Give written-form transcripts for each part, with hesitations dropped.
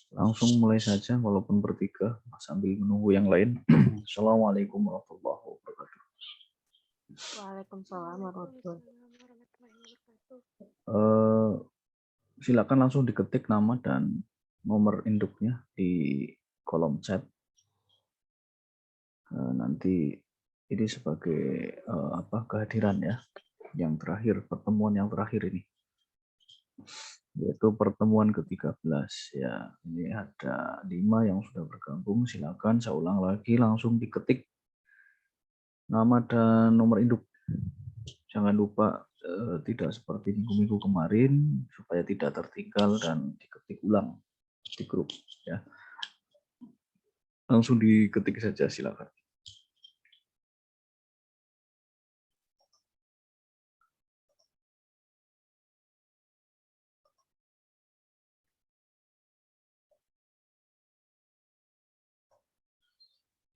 Langsung mulai saja walaupun bertiga sambil menunggu yang lain. Assalamualaikum warahmatullahi wabarakatuh. Waalaikumsalam warahmatullahi wabarakatuh. Silakan langsung diketik nama dan nomor induknya di kolom chat. Nanti ini sebagai kehadiran ya, yang terakhir, pertemuan yang terakhir ini, yaitu pertemuan ke-13 ya. Ini ada 5 yang sudah bergabung. Silakan saya ulang lagi, langsung diketik nama dan nomor induk. Jangan lupa tidak seperti minggu-minggu kemarin, supaya tidak tertinggal dan diketik ulang di grup ya. Langsung diketik saja, silakan.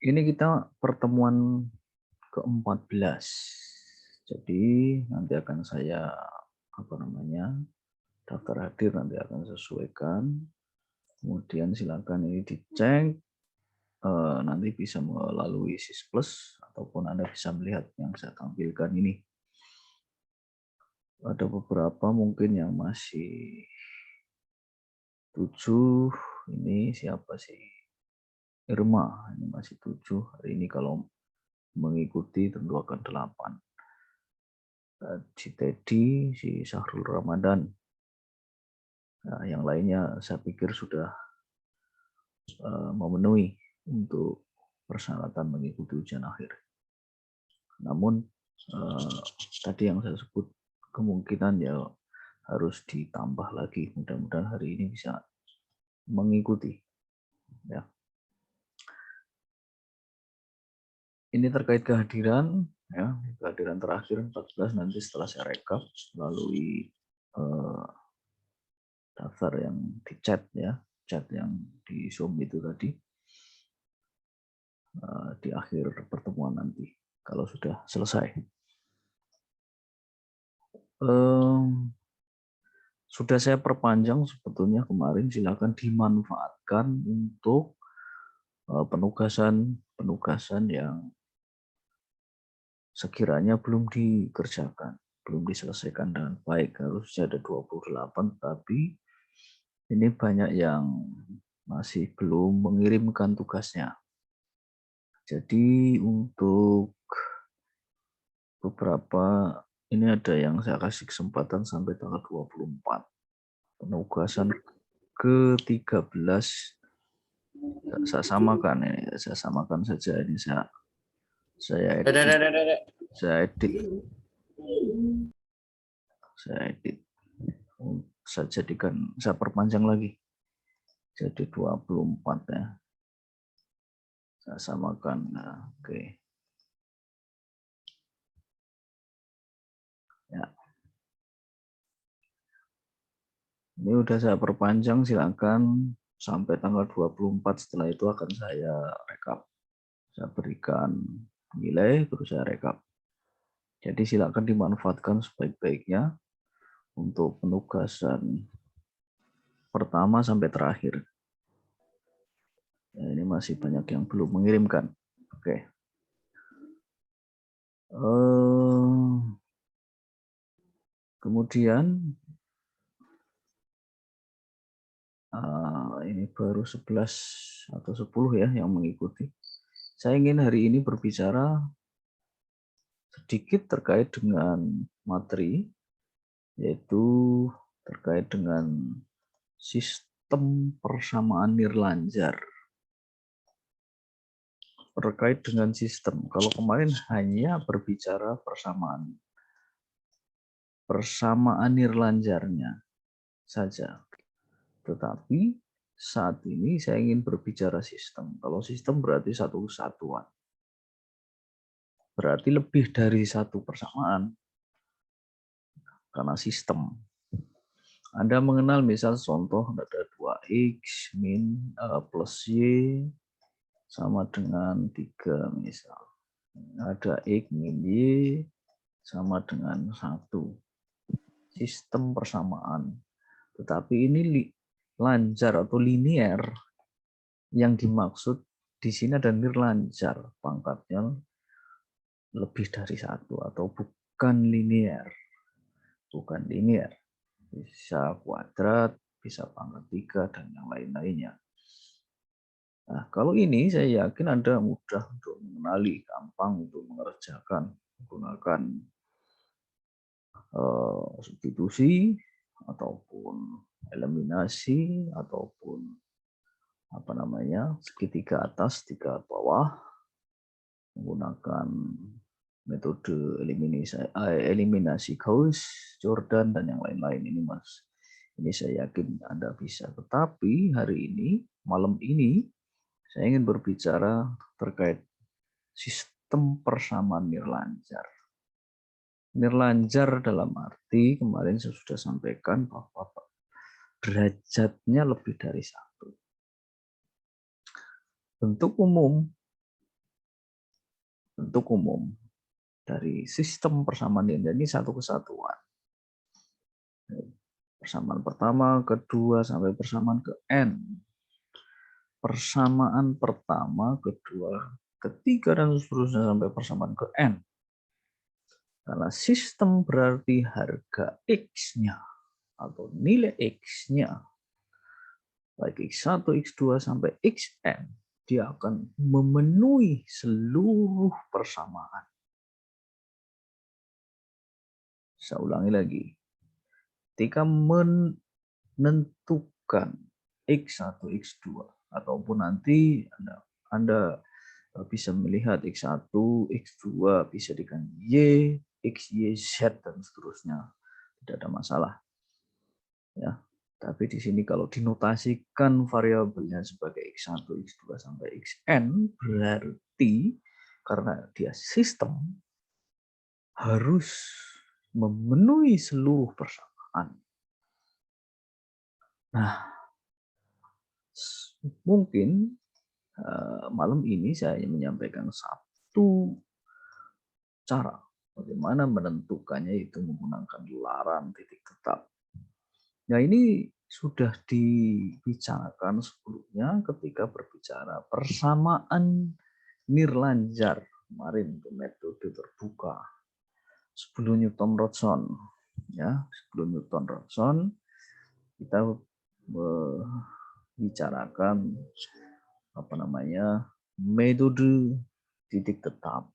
Ini kita pertemuan ke-14. Jadi nanti akan saya daftar hadir nanti akan sesuaikan. Kemudian silakan ini dicek. Nanti bisa melalui SIS Plus ataupun Anda bisa melihat yang saya tampilkan ini. Ada beberapa mungkin yang masih 7. Ini siapa sih? Irma, ini masih 7. Hari ini kalau mengikuti tentu akan 8. Si Teddy, si Syahrul Ramadan. Nah, yang lainnya saya pikir sudah memenuhi untuk persyaratan mengikuti ujian akhir. Namun tadi yang saya sebut kemungkinan ya harus ditambah lagi. Mudah-mudahan hari ini bisa mengikuti. Ya. Ini terkait kehadiran, ya, kehadiran terakhir 14 nanti setelah saya rekap melalui daftar yang di chat ya, chat yang di Zoom itu tadi di akhir pertemuan nanti kalau sudah selesai. Sudah saya perpanjang sebetulnya kemarin, silakan dimanfaatkan untuk penugasan yang sekiranya belum dikerjakan, belum diselesaikan dengan baik. Harusnya ada 28, tapi ini banyak yang masih belum mengirimkan tugasnya. Jadi untuk beberapa ini ada yang saya kasih kesempatan sampai tanggal 24. Penugasan ke-13 saya samakan ini, saya samakan saja ini saya edit. Saya jadikan, saya perpanjang lagi jadi 24 ya. Saya samakan. Nah, oke. Ya. Ini udah saya perpanjang, silakan sampai tanggal 24. Setelah itu akan saya rekap. Saya berikan nilai terus saya rekap. Jadi silakan dimanfaatkan sebaik-baiknya untuk penugasan pertama sampai terakhir. Nah, ini masih banyak yang belum mengirimkan. Oke. Kemudian ini baru 11 atau 10 ya yang mengikuti. Saya ingin hari ini berbicara sedikit terkait dengan materi, yaitu terkait dengan sistem persamaan nirlanjar. Terkait dengan sistem, kalau kemarin hanya berbicara persamaan nirlanjarnya saja. Tetapi saat ini saya ingin berbicara sistem. Kalau sistem berarti satu kesatuan. Berarti lebih dari satu persamaan. Karena sistem. Anda mengenal misal contoh ada 2x min plus y sama dengan 3 misal. Ada x min y sama dengan 1. Sistem persamaan. Tetapi ini lancar atau linier, yang dimaksud di sini ada nirlanjar, pangkatnya lebih dari satu atau bukan linier. Bukan linier. Bisa kuadrat, bisa pangkat 3, dan yang lain-lainnya. Nah, kalau ini saya yakin Anda mudah untuk mengenali, gampang untuk mengerjakan menggunakan substitusi ataupun eliminasi ataupun segitiga atas, tiga bawah, menggunakan metode eliminasi Gauss, Jordan, dan yang lain-lain ini, Mas. Ini saya yakin Anda bisa. Tetapi hari ini, malam ini, saya ingin berbicara terkait sistem persamaan nirlanjar. Nirlanjar dalam arti kemarin saya sudah sampaikan bahwa derajatnya lebih dari satu. Bentuk umum dari sistem persamaan nirlanjar ini satu kesatuan. Persamaan pertama, kedua, sampai persamaan ke N. Persamaan pertama, kedua, ketiga, dan seterusnya sampai persamaan ke N. Karena sistem berarti harga X-nya atau nilai X-nya, baik X1, X2, sampai Xn, dia akan memenuhi seluruh persamaan. Saya ulangi lagi. Ketika menentukan X1, X2, ataupun nanti Anda bisa melihat X1, X2 bisa dengan Y, X, Y, Z, dan seterusnya. Tidak ada masalah. Ya, tapi di sini kalau dinotasikan variabelnya sebagai X1, X2, sampai Xn, berarti karena dia sistem harus memenuhi seluruh persamaan. Nah, mungkin malam ini saya ingin menyampaikan satu cara bagaimana menentukannya, itu menggunakan laran titik tetap. Nah, ini sudah dibicarakan sebelumnya ketika berbicara persamaan nirlanjar kemarin, itu metode terbuka sebelum Newton-Raphson. Ya, sebelum Newton-Raphson kita bicarakan metode titik tetap.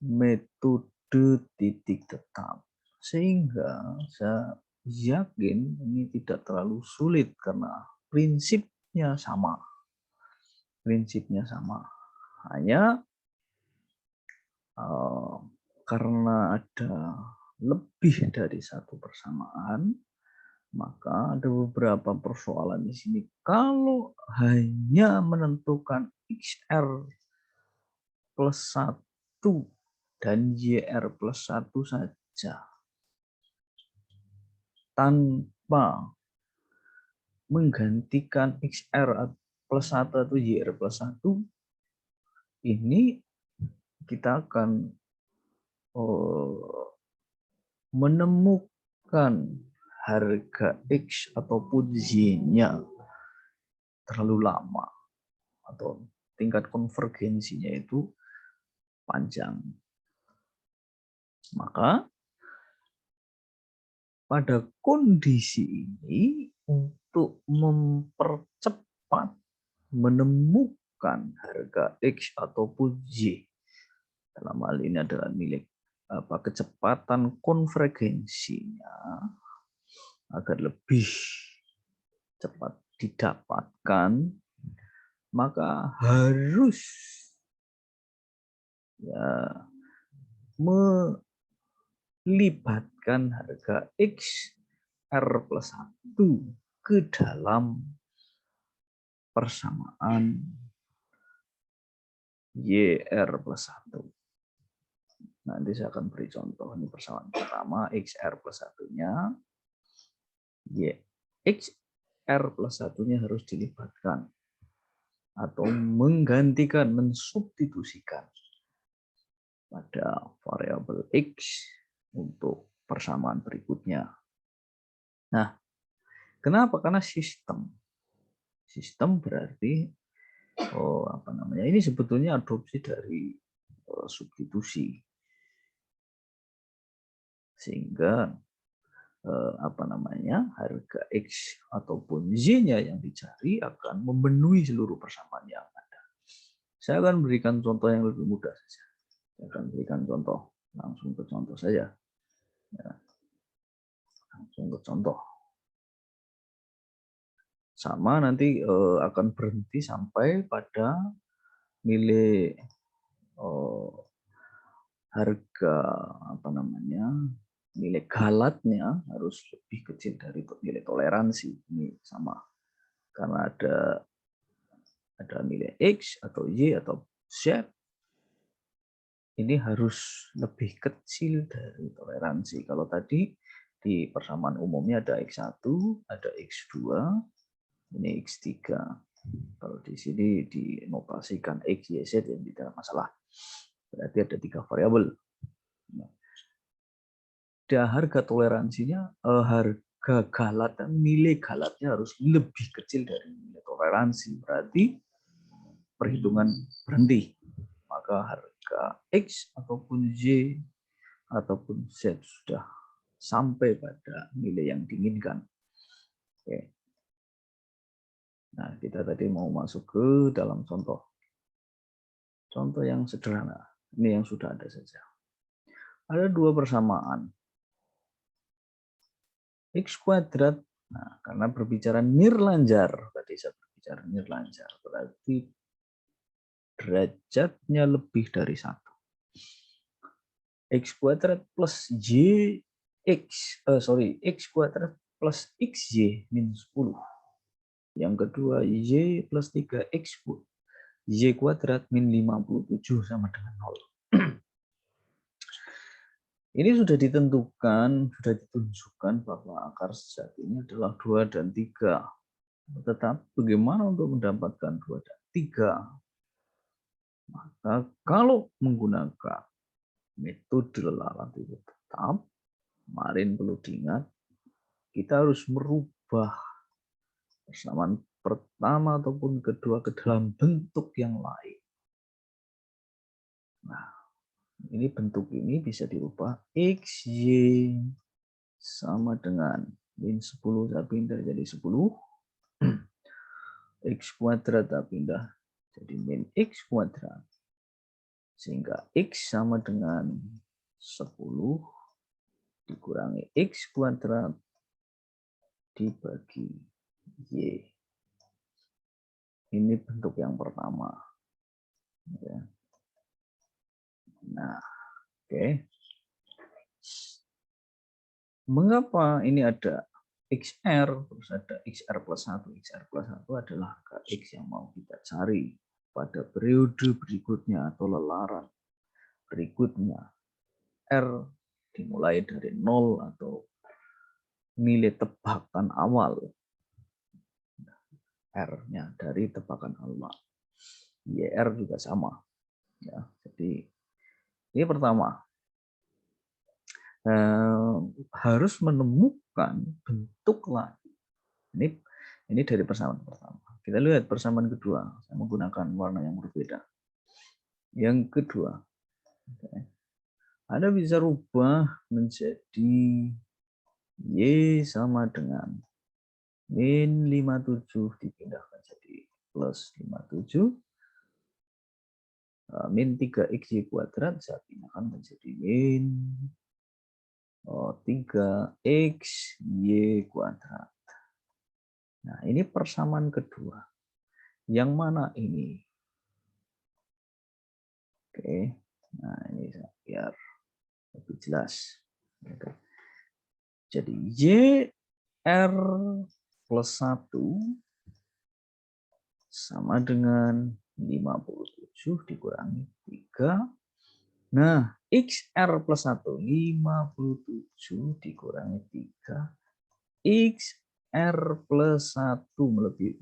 Metode titik tetap. Sehingga saya yakin ini tidak terlalu sulit karena prinsipnya sama. Prinsipnya sama. Hanya karena ada lebih dari satu persamaan, maka ada beberapa persoalan di sini. Kalau hanya menentukan XR plus 1 dan YR plus 1 saja, tanpa menggantikan XR plus 1 atau YR plus 1, ini kita akan menemukan harga X ataupun Y-nya terlalu lama, atau tingkat konvergensinya itu panjang. Maka pada kondisi ini, untuk mempercepat menemukan harga X ataupun Y, dalam hal ini adalah nilai kecepatan konvergensinya, agar lebih cepat didapatkan, maka harus melibatkan harga X R plus 1 ke dalam persamaan YR plus 1. Nanti saya akan beri contoh. Ini persamaan pertama, XR plus 1-nya. XR plus 1-nya harus dilibatkan atau menggantikan, mensubstitusikan pada variabel X untuk persamaan berikutnya. Nah, Kenapa? Karena sistem. Sistem berarti apa namanya? Ini sebetulnya adopsi dari substitusi. Sehingga apa namanya? Harga X ataupun Y-nya yang dicari akan memenuhi seluruh persamaan yang ada. Saya akan berikan contoh yang lebih mudah saja. Saya akan berikan contoh, langsung ke contoh saja. Ya, langsung ke contoh. Sama nanti akan berhenti sampai pada nilai harga apa namanya, nilai galatnya harus lebih kecil dari nilai toleransi. Ini sama karena ada nilai X atau Y atau Z, ini harus lebih kecil dari toleransi. Kalau tadi di persamaan umumnya ada X1, ada X2, ini X3. Kalau di sini dinotasikan X, Y, Z, yang tidak masalah. Berarti ada 3 variabel. Harga toleransinya, harga galat, nilai galatnya harus lebih kecil dari nilai toleransi. Berarti perhitungan berhenti. Maka harga X ataupun Y ataupun Z sudah sampai pada nilai yang diinginkan. Oke. Nah, kita tadi mau masuk ke dalam contoh. Contoh yang sederhana. Ini yang sudah ada saja. Ada 2 persamaan. X kuadrat. Nah, karena berbicara nirlanjar, tadi saya berbicara nirlanjar, berarti derajatnya lebih dari 1. X kuadrat plus Y X kuadrat plus XY min 10. Yang kedua, Y plus 3X Y kuadrat min 57 sama dengan 0. Ini sudah ditentukan, sudah ditunjukkan bahwa akar sejatinya adalah 2 dan 3. Tetapi bagaimana untuk mendapatkan 2 dan 3? Maka kalau menggunakan metode lalat itu tetap, kemarin perlu diingat, kita harus merubah persamaan pertama ataupun kedua ke dalam bentuk yang lain. Nah, ini bentuk ini bisa dirubah X, Y sama dengan min 10 saya pindah jadi 10. X kuadrat saya pindah jadi min X kuadrat. Sehingga X sama dengan 10 dikurangi X kuadrat dibagi Y. Ini bentuk yang pertama. Ya. Nah, oke. Mengapa ini ada XR, terus ada XR plus 1. XR plus 1 adalah angka X yang mau kita cari pada periode berikutnya atau lelaran berikutnya. R dimulai dari 0 atau nilai tebakan awal. R-nya dari tebakan awal. YR juga sama. Ya, jadi ini pertama. Harus menemukan bentuk lagi. Ini dari persamaan pertama. Kita lihat persamaan kedua. Saya menggunakan warna yang berbeda. Yang kedua, Anda bisa rubah menjadi Y sama dengan min 57 dipindahkan jadi plus 57. Min 3XY kuadrat saya pindahkan menjadi min 3XY kuadrat. Nah, ini persamaan kedua. Yang mana ini? Oke, nah ini biar lebih jelas. Jadi YR plus 1 sama dengan 57 dikurangi 3. Nah, XR plus 1, 57 dikurangi 3. XR plus 1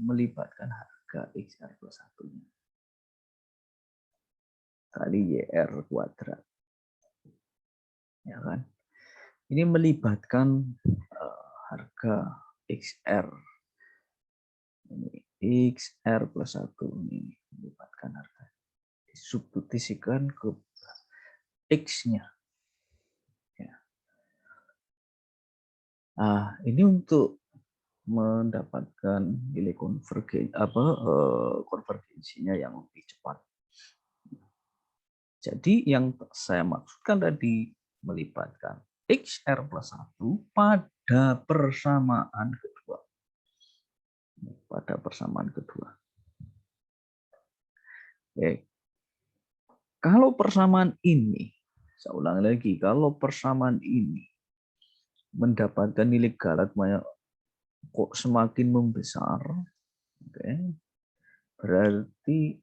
melibatkan harga XR plus 1-nya. Kali YR kuadrat. Ya kan? Ini melibatkan harga XR. Ini XR plus 1 ini melipatkan harga. Disubstitusikan ke X-nya. Ya. Nah, ini untuk mendapatkan nilai konvergensinya yang lebih cepat. Jadi yang saya maksudkan tadi melipatkan XR plus 1 pada persamaan kedua. Pada persamaan kedua. Oke. Kalau persamaan ini, saya ulang lagi, kalau persamaan ini mendapatkan nilai Galat kok semakin membesar, oke, berarti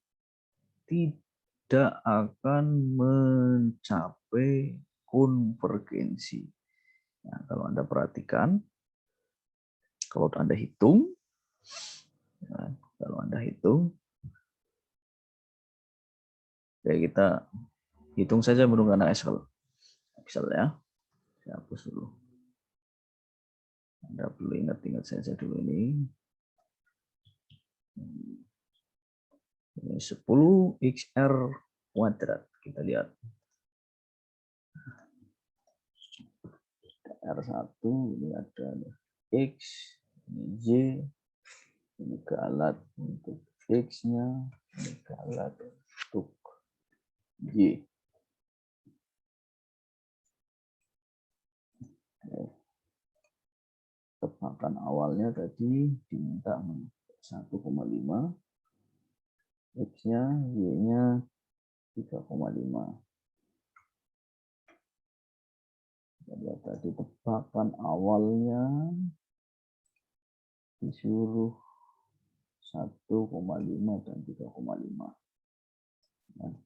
tidak akan mencapai konvergensi. Nah, kalau Anda perhatikan, kalau Anda hitung, ya kita hitung saja menggunakan Excel ya. Saya hapus dulu. Anda perlu ingat-ingat saja dulu ini. Ini 10 XR kuadrat. Kita lihat. R1 ini ada X, ini Y, ini Galat untuk X-nya, ini Galat untuk Y. Tebakan awalnya tadi diminta 1,5, X-nya, Y-nya 3,5. Lihat tadi tebakan awalnya disuruh 1,5 dan 3,5. Nah,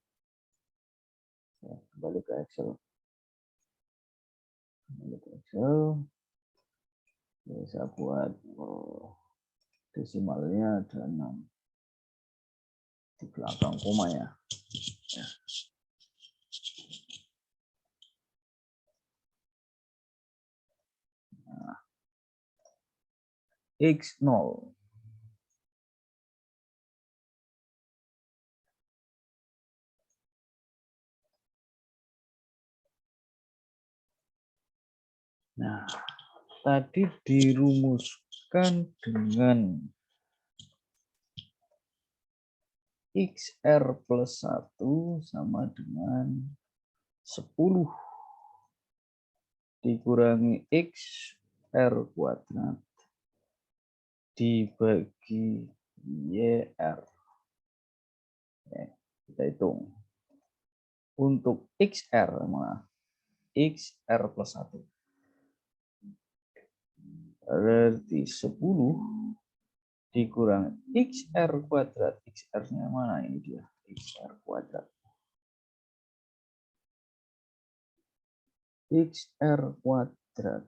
kembali ke Excel. Ya, saya buat desimalnya ada 6 di belakang koma ya. Nah, X0 Nah, tadi dirumuskan dengan XR plus 1 sama dengan 10 dikurangi XR kuadrat dibagi YR. Oke, kita hitung. Untuk XR, XR plus 1. Berarti 10 dikurang XR kuadrat. XR-nya mana ini dia? XR kuadrat. XR kuadrat.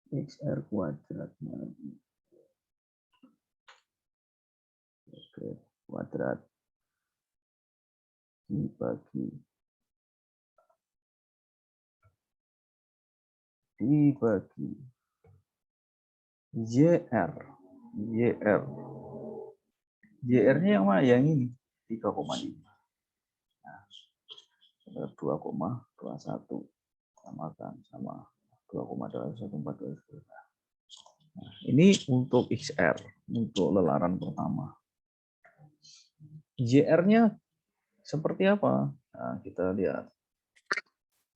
XR kuadrat. Oke, kuadrat dibagi YR. YR-nya yang mana? Yang ini 3,5. Nah, 2,21 samakan sama 2,2142. Nah, ini untuk XR, untuk lelaran pertama. YR-nya seperti apa? Nah, kita lihat.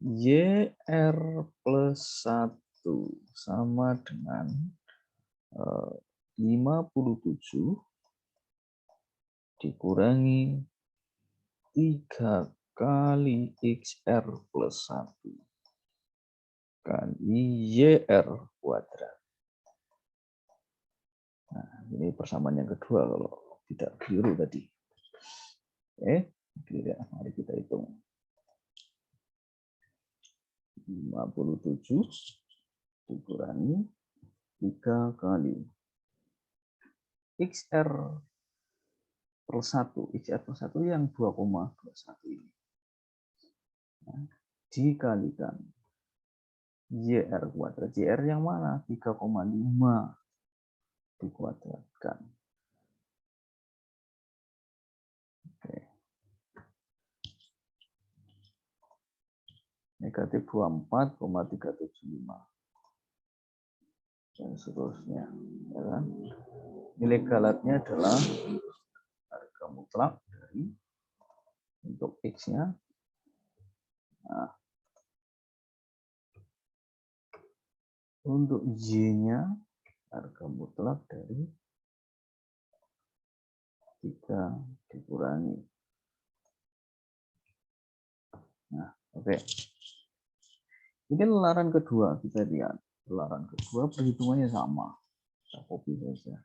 YR plus 1 sama dengan 57 dikurangi 3 kali XR plus 1 kali YR kuadrat. Nah, ini persamaan yang kedua kalau tidak keliru tadi. Oke, mari kita hitung. 57 dikurangi 3 kali XR plus 1. XR plus 1 yang 2,21 ini. Nah, dikalikan YR kuadrat. YR yang mana? 3,5 dikuadratkan. Oke. Negatif 24,375. Dan seterusnya. Ya kan? Nilai galatnya adalah harga mutlak dari untuk X-nya. Nah, untuk Y-nya harga mutlak dari 3 dikurangi. Nah, oke. Ini lelaran kedua, kita lihat. Lelaran kedua perhitungannya sama. Kita copy saja.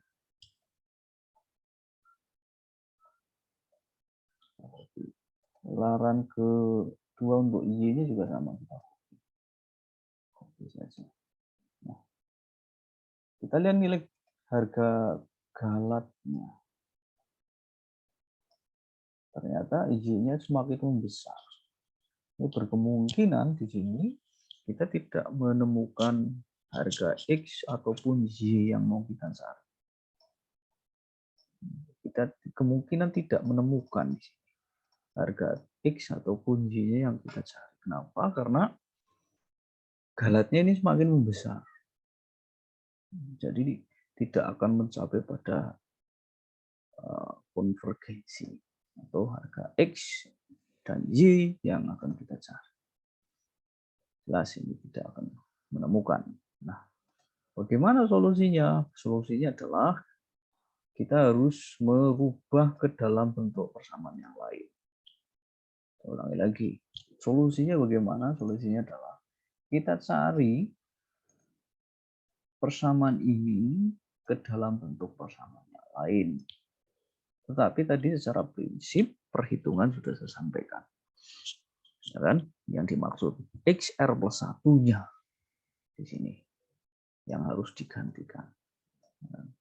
Lelaran kedua untuk Y-nya juga sama. Kita copy saja. Nah, kita lihat nilai harga galatnya. Ternyata Y-nya semakin membesar. Ini berkemungkinan di sini kita tidak menemukan harga X ataupun Y yang mau kita cari. Kita kemungkinan tidak menemukan di sini harga X ataupun Y yang kita cari. Kenapa? Karena galatnya ini semakin membesar. Jadi tidak akan mencapai pada konvergensi atau harga X dan Y yang akan kita cari. Jelas ini tidak akan menemukan. Nah, bagaimana solusinya? Solusinya adalah kita harus merubah ke dalam bentuk persamaan yang lain. Saya ulangi lagi. Solusinya bagaimana? Solusinya adalah kita cari persamaan ini ke dalam bentuk persamaan yang lain. Tetapi tadi secara prinsip perhitungan sudah saya sampaikan. Ya kan? Yang dimaksud XR plus 1-nya di sini yang harus digantikan.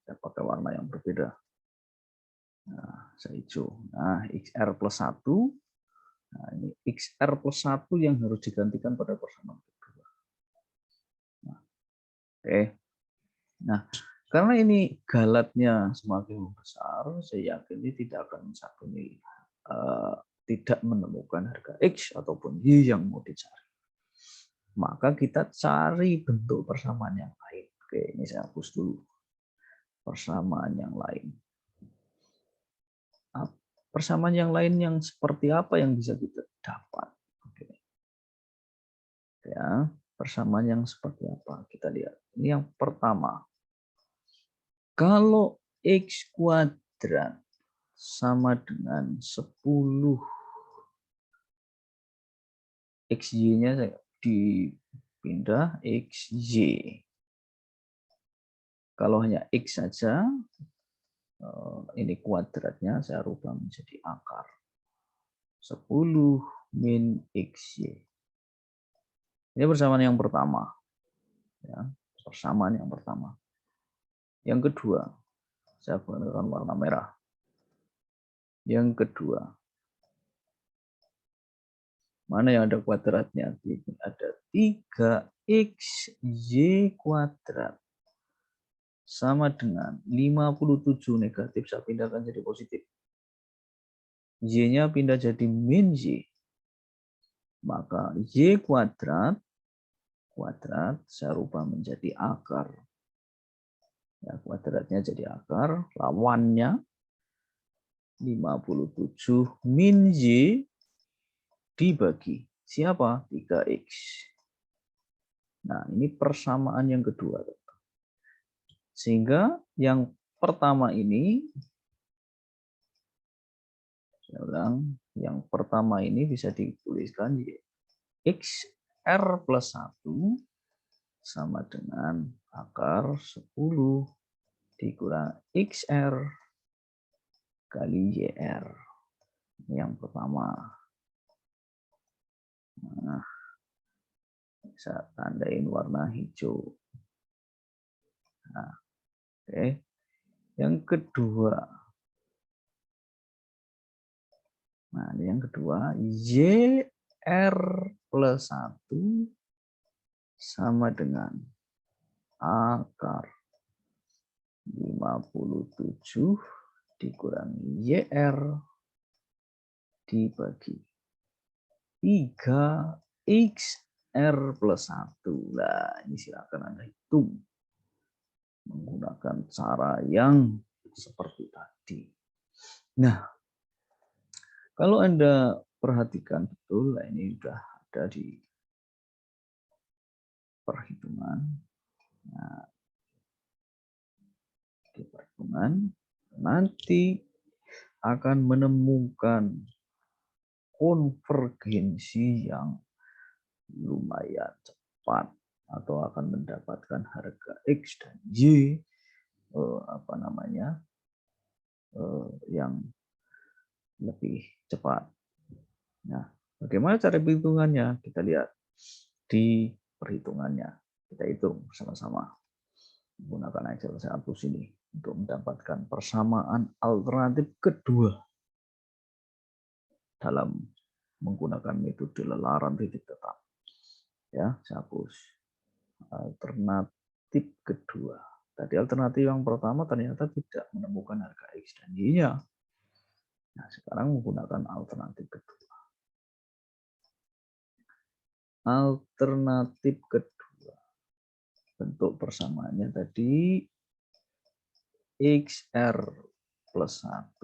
Saya pakai warna yang berbeda. Nah, saya hijau. Nah, XR plus 1. Nah, ini XR plus 1 yang harus digantikan pada persamaan kedua. Nah, oke. Nah, karena ini galatnya semakin besar, saya yakin ini tidak akan mencapai tidak menemukan harga X ataupun Y yang mau dicari. Maka kita cari bentuk persamaan yang lain. Oke, ini saya hapus dulu. Persamaan yang lain. Persamaan yang lain yang seperti apa yang bisa kita dapat? Oke. Ya, persamaan yang seperti apa? Kita lihat. Ini yang pertama. Kalau X kuadrat sama dengan 10 XY-nya saya dipindah XY. Kalau hanya X saja, ini kuadratnya saya rubah menjadi akar. 10 min XY. Ini persamaan yang pertama. Ya, persamaan yang pertama. Yang kedua, saya gunakan warna merah. Yang kedua, mana yang ada kuadratnya? Ini ada 3XY kuadrat sama dengan 57 negatif, saya pindahkan jadi positif. Y-nya pindah jadi min Y. Maka Y kuadrat saya rubah menjadi akar. Ya, kuadratnya jadi akar, lawannya 57 min Y dibagi siapa? 3X. Nah, ini persamaan yang kedua. Sehingga yang pertama ini, saya ulang, yang pertama ini bisa dituliskan XR plus 1 sama dengan akar 10 dikurang XR kali YR. Ini yang pertama. Nah, saya tandain warna hijau. Nah, oke. Yang kedua. Nah, yang kedua, YR plus 1 sama dengan akar 57 dikurangi YR dibagi 3XR plus 1. Nah, ini silakan Anda hitung menggunakan cara yang seperti tadi. Nah, kalau Anda perhatikan betul, ini sudah ada di perhitungan. Nah, di perhitungan nanti akan menemukan konvergensi yang lumayan cepat atau akan mendapatkan harga X dan Y yang lebih cepat. Nah, bagaimana cara perhitungannya? Kita lihat di perhitungannya. Kita hitung bersama-sama menggunakan Excel saya hapus ini untuk mendapatkan persamaan alternatif kedua dalam menggunakan metode lelaran titik tetap. Ya, saya hapus alternatif kedua. Tadi alternatif yang pertama ternyata tidak menemukan harga X dan Y-nya. Nah, sekarang menggunakan alternatif kedua. Alternatif kedua. Bentuk persamaannya tadi XR plus 1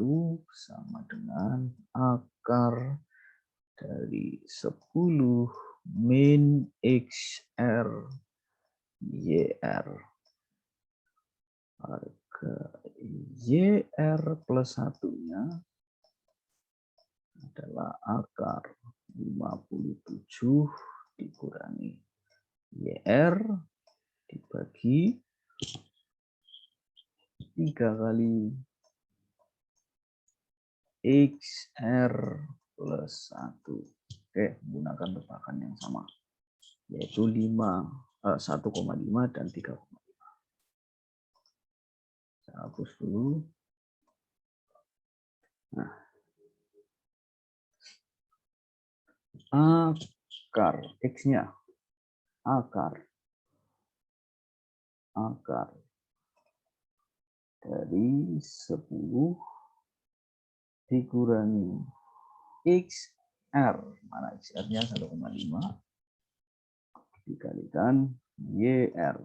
sama dengan akar dari 10 min XR YR. Harga YR plus 1-nya adalah akar 57 dikurangi YR dibagi 3 kali XR plus 1. Oke, menggunakan tebakan yang sama, yaitu 1,5 dan 3,5. Saya hapus dulu. Nah, akar X-nya, akar dari 10 dikurangi XR, mana XR-nya 1,5 dikalikan YR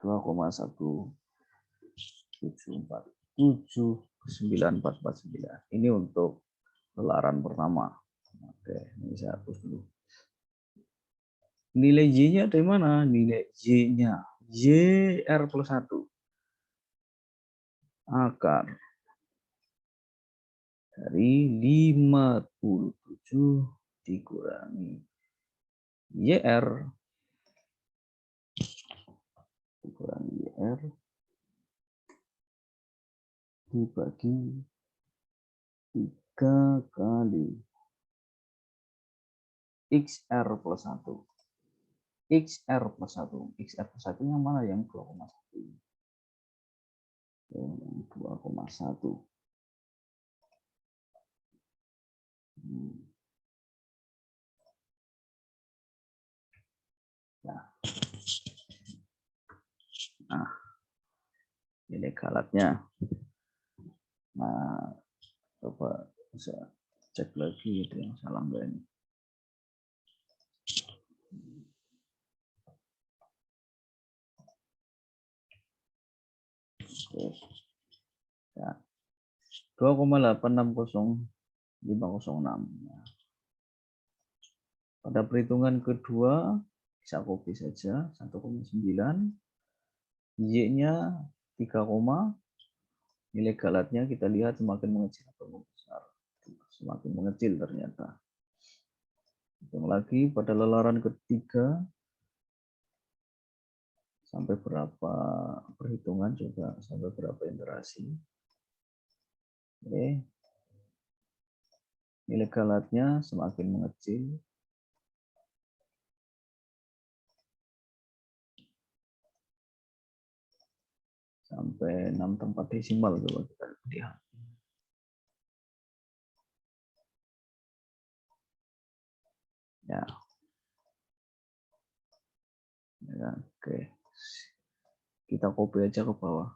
2,17479. Ini untuk lelaran pertama. Oke, ini saya hapus dulu. Nilai Y-nya dari mana? Nilai Y-nya YR plus 1 akar dari 57 dikurangi YR dibagi 3 kali XR plus 1. XR plus 1. XR plus 1 yang mana? Yang 2,1. Yang 2,1. Nah, ini galatnya. Nah, coba bisa cek lagi itu yang salah enggak ini. Oke. Ya. 2,860506. Pada perhitungan kedua bisa copy saja 1,9, Y-nya 3, nilai galatnya kita lihat semakin mengecil atau membesar. Semakin mengecil ternyata. Hitung lagi pada lelaran ketiga sampai berapa perhitungan, coba sampai berapa iterasi. Oke. Nilai galatnya semakin mengecil. Sampai 6 tempat desimal coba kita lihat. Ya. Ya, oke. Kita copy aja ke bawah.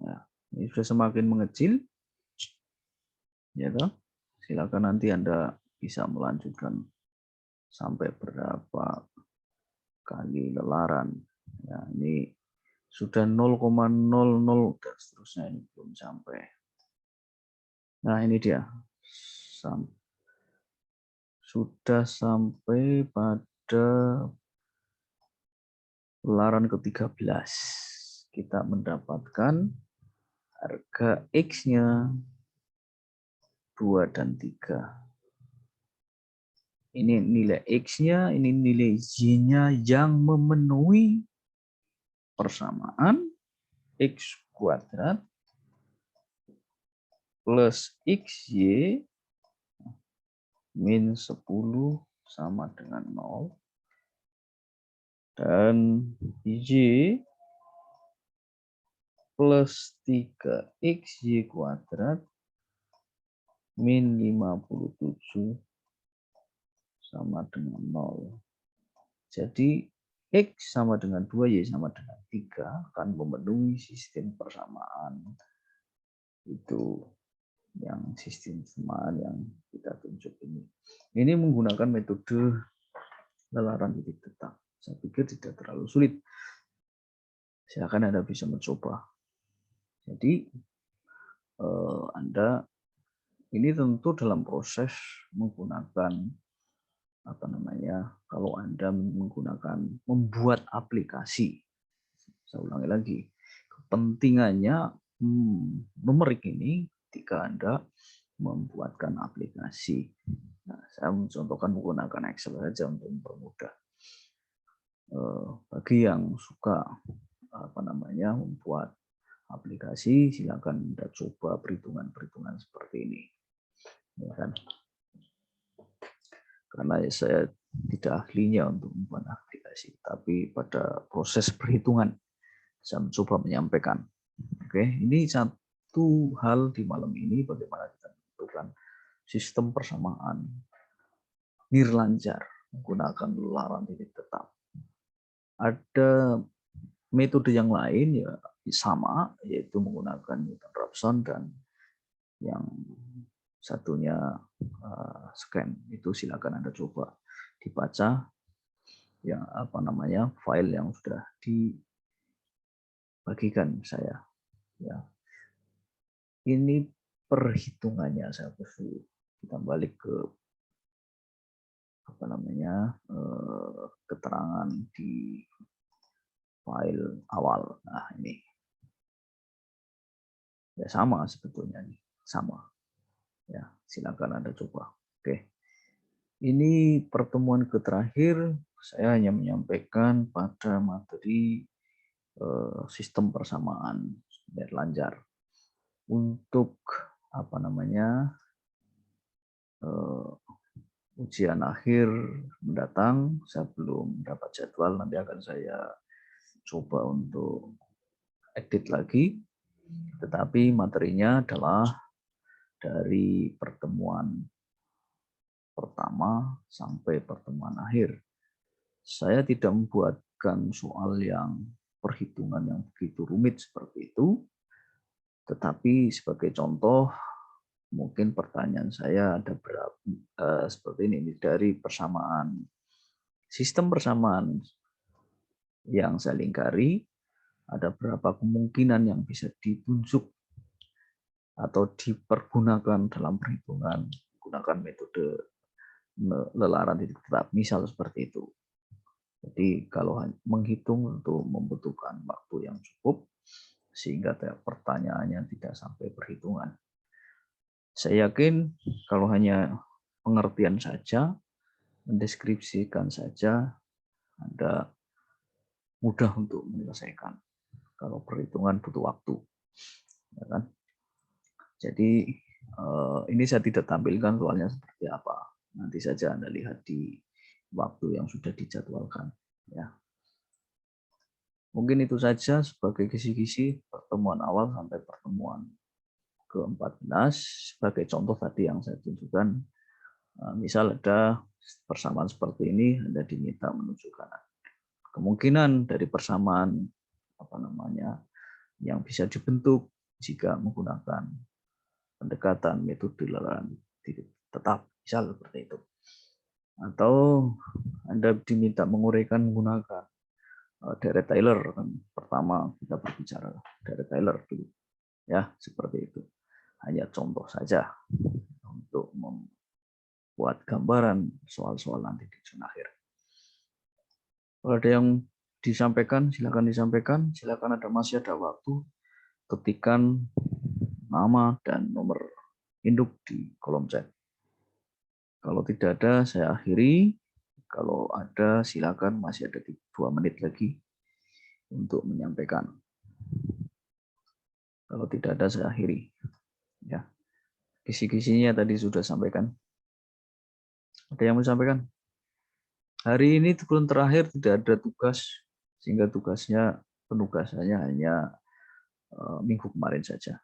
Nah, ini sudah semakin mengecil. Ya toh? Silakan nanti Anda bisa melanjutkan sampai berapa kali lelaran. Ya, ini sudah 0,00 dan seterusnya, ini belum sampai. Nah, ini dia. Sudah sampai pada lelaran ke-13. Kita mendapatkan harga X-nya 2 dan 3. Ini nilai X-nya, ini nilai Y-nya yang memenuhi persamaan X kuadrat plus XY min 10 sama dengan 0. Dan Y plus 3XY kuadrat min 57 sama dengan 0. Jadi X sama dengan 2, Y sama dengan 3 akan memenuhi sistem persamaan. Itu yang sistem persamaan yang kita tunjuk ini. Ini menggunakan metode lelaran titik tetap. Saya pikir tidak terlalu sulit. Silakan Anda bisa mencoba. Jadi Anda ini tentu dalam proses menggunakan apa namanya, kalau Anda menggunakan membuat aplikasi. Saya ulangi lagi, kepentingannya numerik ini ketika Anda membuatkan aplikasi. Nah, saya mencontohkan menggunakan Excel saja untuk mempermudah. Bagi yang suka apa namanya membuat aplikasi, silakan Anda coba perhitungan-perhitungan seperti ini. Ya kan? Karena saya tidak ahlinya untuk membuat aplikasi, tapi pada proses perhitungan saya mencoba menyampaikan. Oke, ini satu hal di malam ini bagaimana kita menentukan sistem persamaan nirlanjar menggunakan lelaran titik tetap. Ada metode yang lain ya sama, yaitu menggunakan Newton-Raphson dan yang satunya scan. Itu silakan Anda coba dibaca yang apa namanya file yang sudah dibagikan saya. Ya, ini perhitungannya saya perlu kita balik ke apa namanya keterangan di file awal. Nah ini ya sama sebetulnya nih, sama. Ya silakan Anda coba. Oke. Ini pertemuan terakhir, saya hanya menyampaikan pada materi sistem persamaan nirlanjar. Untuk apa namanya ujian akhir mendatang, saya belum dapat jadwal, nanti akan saya coba untuk edit lagi. Tetapi materinya adalah dari pertemuan pertama sampai pertemuan akhir. Saya tidak membuatkan soal yang perhitungan yang begitu rumit seperti itu, tetapi sebagai contoh, mungkin pertanyaan saya ada berapa seperti ini dari persamaan sistem persamaan yang saya lingkari, ada berapa kemungkinan yang bisa ditunjuk atau dipergunakan dalam perhitungan menggunakan metode lelaran titik tetap, misal seperti itu. Jadi kalau menghitung untuk membutuhkan waktu yang cukup sehingga pertanyaannya tidak sampai perhitungan. Saya yakin kalau hanya pengertian saja, mendeskripsikan saja, Anda mudah untuk menyelesaikan. Kalau perhitungan butuh waktu, ya kan? Jadi ini saya tidak tampilkan soalnya seperti apa. Nanti saja Anda lihat di waktu yang sudah dijadwalkan. Ya. Mungkin itu saja sebagai kisi-kisi pertemuan awal sampai pertemuan ke-14. Sebagai contoh tadi yang saya tunjukkan, misal ada persamaan seperti ini Anda diminta menunjukkan kemungkinan dari persamaan yang bisa dibentuk jika menggunakan pendekatan metode larangan tetap, misal seperti itu. Atau Anda diminta menguraikan menggunakan Derek Taylor. Pertama kita berbicara Derek Taylor dulu, ya seperti itu. Hanya contoh saja untuk membuat gambaran soal-soal nanti di ujian akhir. Kalau ada yang disampaikan, silakan disampaikan. Silakan, masih ada waktu. Ketikkan nama dan nomor induk di kolom chat. Kalau tidak ada, saya akhiri. Kalau ada, silakan, masih ada 2 menit lagi untuk menyampaikan. Kalau tidak ada, saya akhiri. Ya, kisi-kisinya tadi sudah sampaikan. Ada yang mau sampaikan? Hari ini turun terakhir tidak ada tugas, sehingga penugasannya hanya minggu kemarin saja.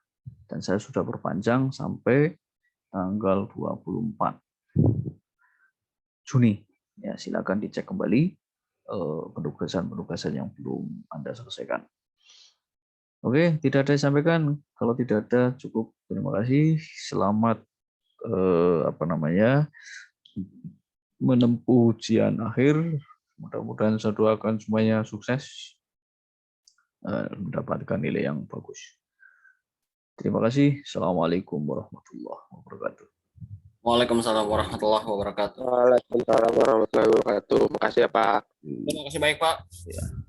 Dan saya sudah perpanjang sampai tanggal 24 Juni. Ya, silakan dicek kembali penugasan-penugasan yang belum Anda selesaikan. Oke, tidak ada yang sampaikan. Kalau tidak ada, cukup. Terima kasih. Selamat menempuh ujian akhir. Mudah-mudahan saya doakan semuanya sukses, mendapatkan nilai yang bagus. Terima kasih. Assalamualaikum warahmatullahi wabarakatuh. Waalaikumsalam warahmatullahi wabarakatuh. Waalaikumsalam warahmatullahi wabarakatuh. Makasih ya Pak. Terima kasih baik Pak. Ya.